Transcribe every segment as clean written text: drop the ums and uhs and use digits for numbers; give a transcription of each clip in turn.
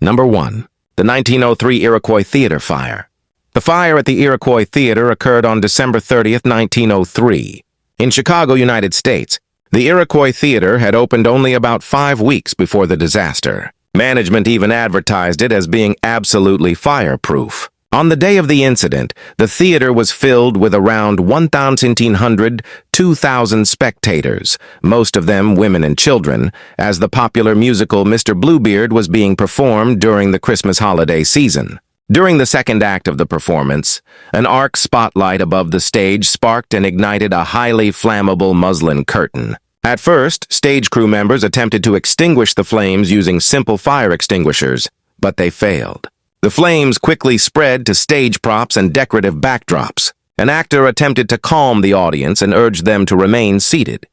Number 1. The 1903 Iroquois Theater Fire. The fire at the Iroquois Theater occurred on December 30th, 1903. In Chicago, United States, the Iroquois Theater had opened only about 5 weeks before the disaster. Management even advertised it as being absolutely fireproof. On the day of the incident, the theater was filled with around 1,700 to 2,000 spectators, most of them women and children, as the popular musical Mr. Bluebeard was being performed during the Christmas holiday season. During the second act of the performance, an arc spotlight above the stage sparked and ignited a highly flammable muslin curtain. At first, stage crew members attempted to extinguish the flames using simple fire extinguishers, but they failed. The flames quickly spread to stage props and decorative backdrops. An actor attempted to calm the audience and urged them to remain seated.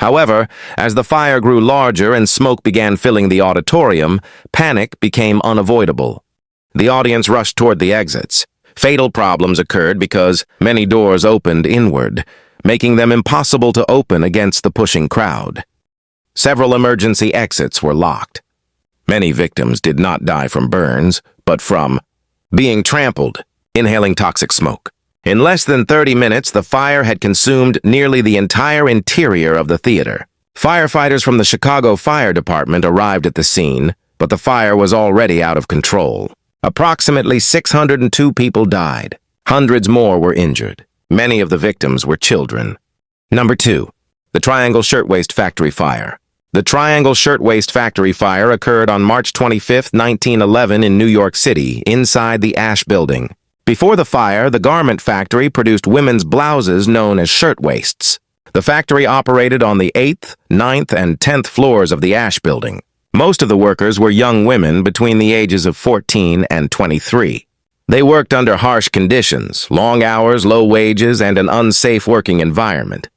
However, as the fire grew larger and smoke began filling the auditorium, panic became unavoidable. The audience rushed toward the exits. Fatal problems occurred because many doors opened inward, making them impossible to open against the pushing crowd. Several emergency exits were locked. Many victims did not die from burns, but from being trampled, inhaling toxic smoke. In less than 30 minutes, the fire had consumed nearly the entire interior of the theater. Firefighters from the Chicago Fire Department arrived at the scene, but the fire was already out of control. Approximately 602 people died. Hundreds more were injured. Many of the victims were children. Number 2. The Triangle Shirtwaist Factory Fire. The Triangle Shirtwaist Factory Fire occurred on March 25, 1911 in New York City, inside the Ash Building. Before the fire, the garment factory produced women's blouses known as shirtwaists. The factory operated on the 8th, 9th, and 10th floors of the Ash Building. Most of the workers were young women between the ages of 14 and 23. They worked under harsh conditions, long hours, low wages, and an unsafe working environment.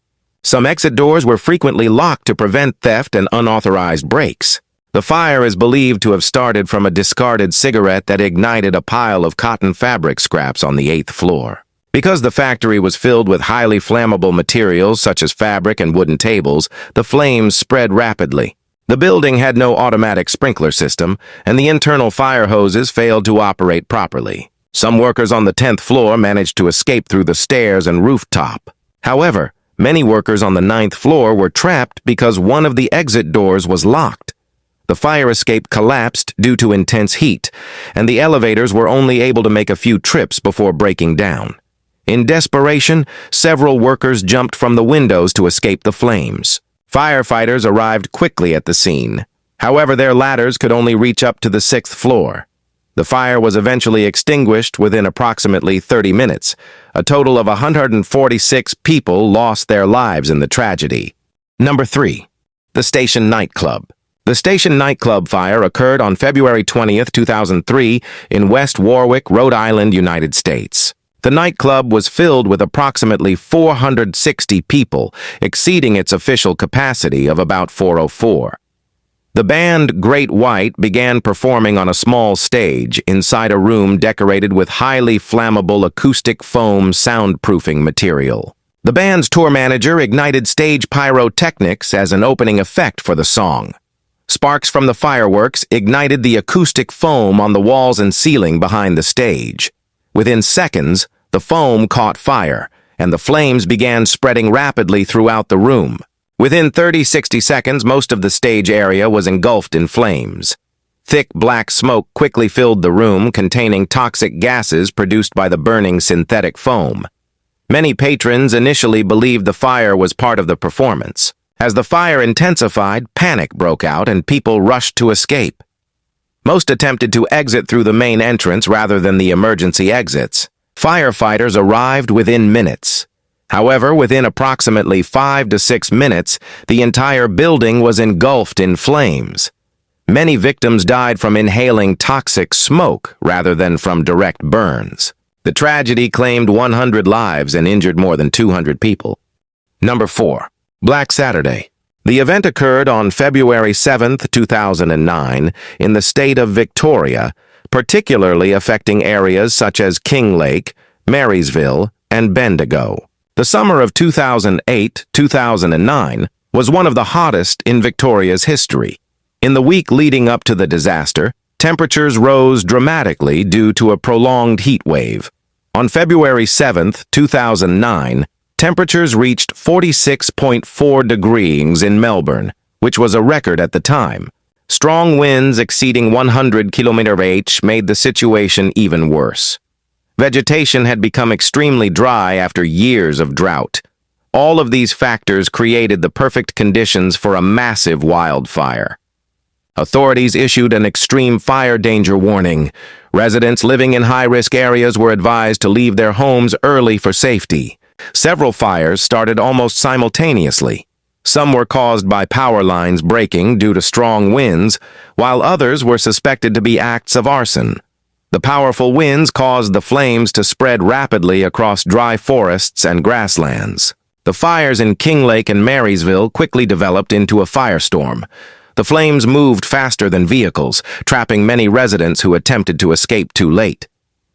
Some exit doors were frequently locked to prevent theft and unauthorized breaks. The fire is believed to have started from a discarded cigarette that ignited a pile of cotton fabric scraps on the 8th floor. Because the factory was filled with highly flammable materials such as fabric and wooden tables, the flames spread rapidly. The building had no automatic sprinkler system, and the internal fire hoses failed to operate properly. Some workers on the 10th floor managed to escape through the stairs and rooftop. However, many workers on the 9th floor were trapped because one of the exit doors was locked. The fire escape collapsed due to intense heat, and the elevators were only able to make a few trips before breaking down. In desperation, several workers jumped from the windows to escape the flames. Firefighters arrived quickly at the scene. However, their ladders could only reach up to the 6th floor. The fire was eventually extinguished within approximately 30 minutes. A total of 146 people lost their lives in the tragedy. Number 3. The Station Nightclub. The Station Nightclub fire occurred on February 20th, 2003 in West Warwick, Rhode Island, United States. The nightclub was filled with approximately 460 people, exceeding its official capacity of about 404. The band Great White began performing on a small stage inside a room decorated with highly flammable acoustic foam soundproofing material. The band's tour manager ignited stage pyrotechnics as an opening effect for the song. Sparks from the fireworks ignited the acoustic foam on the walls and ceiling behind the stage. Within seconds, the foam caught fire, and the flames began spreading rapidly throughout the room. Within 30-60 seconds, most of the stage area was engulfed in flames. Thick black smoke quickly filled the room, containing toxic gases produced by the burning synthetic foam. Many patrons initially believed the fire was part of the performance. As the fire intensified, panic broke out and people rushed to escape. Most attempted to exit through the main entrance rather than the emergency exits. Firefighters arrived within minutes. However, within approximately 5 to 6 minutes, the entire building was engulfed in flames. Many victims died from inhaling toxic smoke rather than from direct burns. The tragedy claimed 100 lives and injured more than 200 people. Number 4. Black Saturday. The event occurred on February 7, 2009, in the state of Victoria, particularly affecting areas such as King Lake, Marysville, and Bendigo. The summer of 2008-2009 was one of the hottest in Victoria's history. In the week leading up to the disaster, temperatures rose dramatically due to a prolonged heat wave. On February 7, 2009, temperatures reached 46.4 degrees in Melbourne, which was a record at the time. Strong winds exceeding 100 km/h made the situation even worse. Vegetation had become extremely dry after years of drought. All of these factors created the perfect conditions for a massive wildfire. Authorities issued an extreme fire danger warning. Residents living in high-risk areas were advised to leave their homes early for safety. Several fires started almost simultaneously. Some were caused by power lines breaking due to strong winds, while others were suspected to be acts of arson. The powerful winds caused the flames to spread rapidly across dry forests and grasslands. The fires in Kinglake and Marysville quickly developed into a firestorm. The flames moved faster than vehicles, trapping many residents who attempted to escape too late.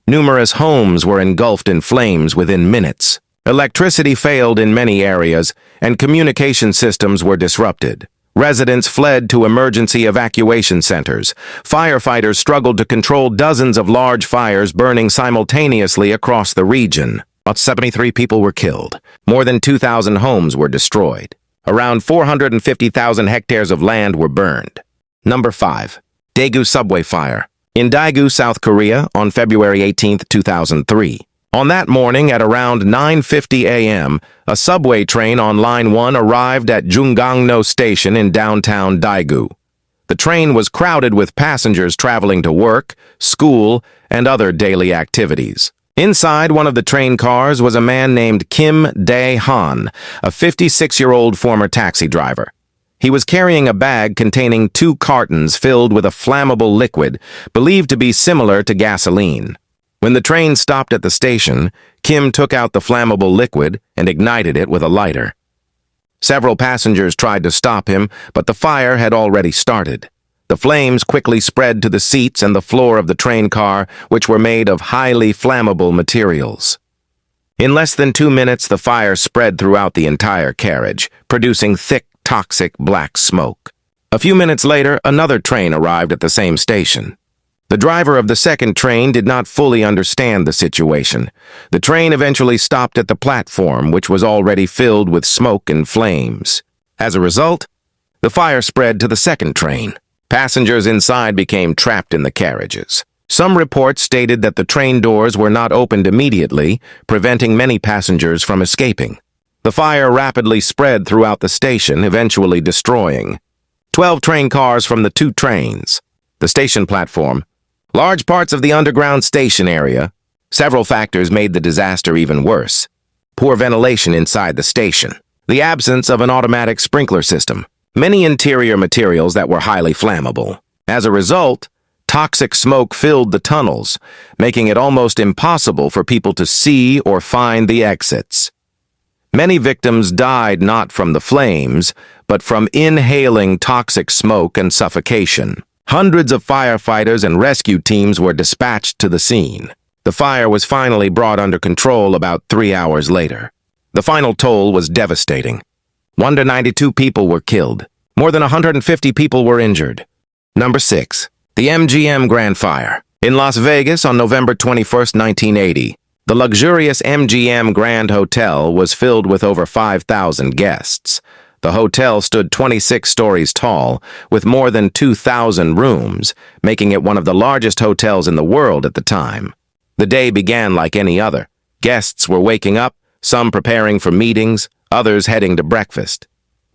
Numerous homes were engulfed in flames within minutes. Electricity failed in many areas, and communication systems were disrupted. Residents fled to emergency evacuation centers. Firefighters struggled to control dozens of large fires burning simultaneously across the region. About 73 people were killed. More than 2,000 homes were destroyed. Around 450,000 hectares of land were burned. Number 5. Daegu subway fire. In Daegu, South Korea, on February 18, 2003. On that morning at around 9:50 a.m., a subway train on Line 1 arrived at Junggangno Station in downtown Daegu. The train was crowded with passengers traveling to work, school, and other daily activities. Inside one of the train cars was a man named Kim Dae-han, a 56-year-old former taxi driver. He was carrying a bag containing 2 cartons filled with a flammable liquid believed to be similar to gasoline. When the train stopped at the station, Kim took out the flammable liquid and ignited it with a lighter. Several passengers tried to stop him, but the fire had already started. The flames quickly spread to the seats and the floor of the train car, which were made of highly flammable materials. In less than 2 minutes, the fire spread throughout the entire carriage, producing thick, toxic black smoke. A few minutes later, another train arrived at the same station. The driver of the second train did not fully understand the situation. The train eventually stopped at the platform, which was already filled with smoke and flames. As a result, the fire spread to the second train. Passengers inside became trapped in the carriages. Some reports stated that the train doors were not opened immediately, preventing many passengers from escaping. The fire rapidly spread throughout the station, eventually destroying 12 train cars from the 2 trains, the station platform, large parts of the underground station area. Several factors made the disaster even worse. Poor ventilation inside the station, the absence of an automatic sprinkler system, many interior materials that were highly flammable. As a result, toxic smoke filled the tunnels, making it almost impossible for people to see or find the exits. Many victims died not from the flames, but from inhaling toxic smoke and suffocation. Hundreds of firefighters and rescue teams were dispatched to the scene. The fire was finally brought under control about 3 hours later. The final toll was devastating. 192 people were killed. More than 150 people were injured. Number 6. The MGM Grand Fire. In Las Vegas on November 21, 1980, the luxurious MGM Grand Hotel was filled with over 5,000 guests. The hotel stood 26 stories tall, with more than 2,000 rooms, making it one of the largest hotels in the world at the time. The day began like any other. Guests were waking up, some preparing for meetings, others heading to breakfast.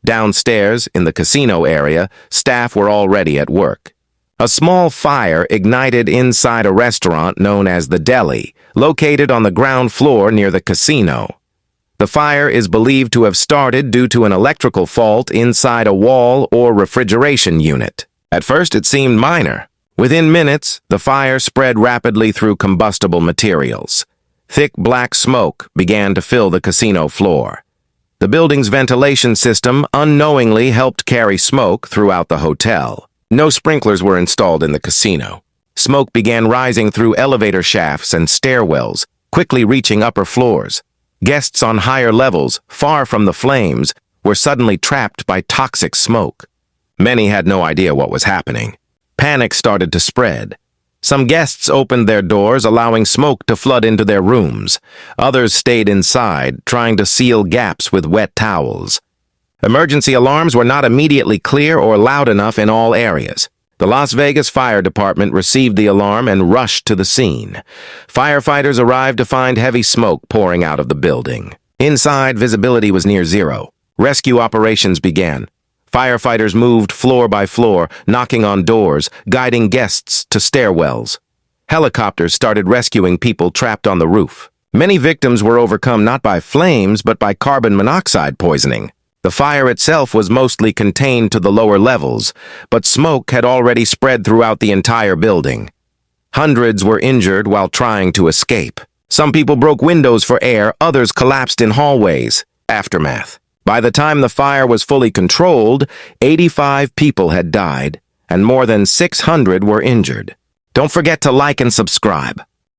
Downstairs, in the casino area, staff were already at work. A small fire ignited inside a restaurant known as the Deli, located on the ground floor near the casino. The fire is believed to have started due to an electrical fault inside a wall or refrigeration unit. At first, it seemed minor. Within minutes, the fire spread rapidly through combustible materials. Thick black smoke began to fill the casino floor. The building's ventilation system unknowingly helped carry smoke throughout the hotel. No sprinklers were installed in the casino. Smoke began rising through elevator shafts and stairwells, quickly reaching upper floors. Guests on higher levels, far from the flames, were suddenly trapped by toxic smoke. Many had no idea what was happening. Panic started to spread. Some guests opened their doors, allowing smoke to flood into their rooms. Others stayed inside, trying to seal gaps with wet towels. Emergency alarms were not immediately clear or loud enough in all areas. The Las Vegas Fire Department received the alarm and rushed to the scene. Firefighters arrived to find heavy smoke pouring out of the building. Inside, visibility was near zero. Rescue operations began. Firefighters moved floor by floor, knocking on doors, guiding guests to stairwells. Helicopters started rescuing people trapped on the roof. Many victims were overcome not by flames, but by carbon monoxide poisoning. The fire itself was mostly contained to the lower levels, but smoke had already spread throughout the entire building. Hundreds were injured while trying to escape. Some people broke windows for air, others collapsed in hallways. Aftermath. By the time the fire was fully controlled, 85 people had died, and more than 600 were injured. Don't forget to like and subscribe.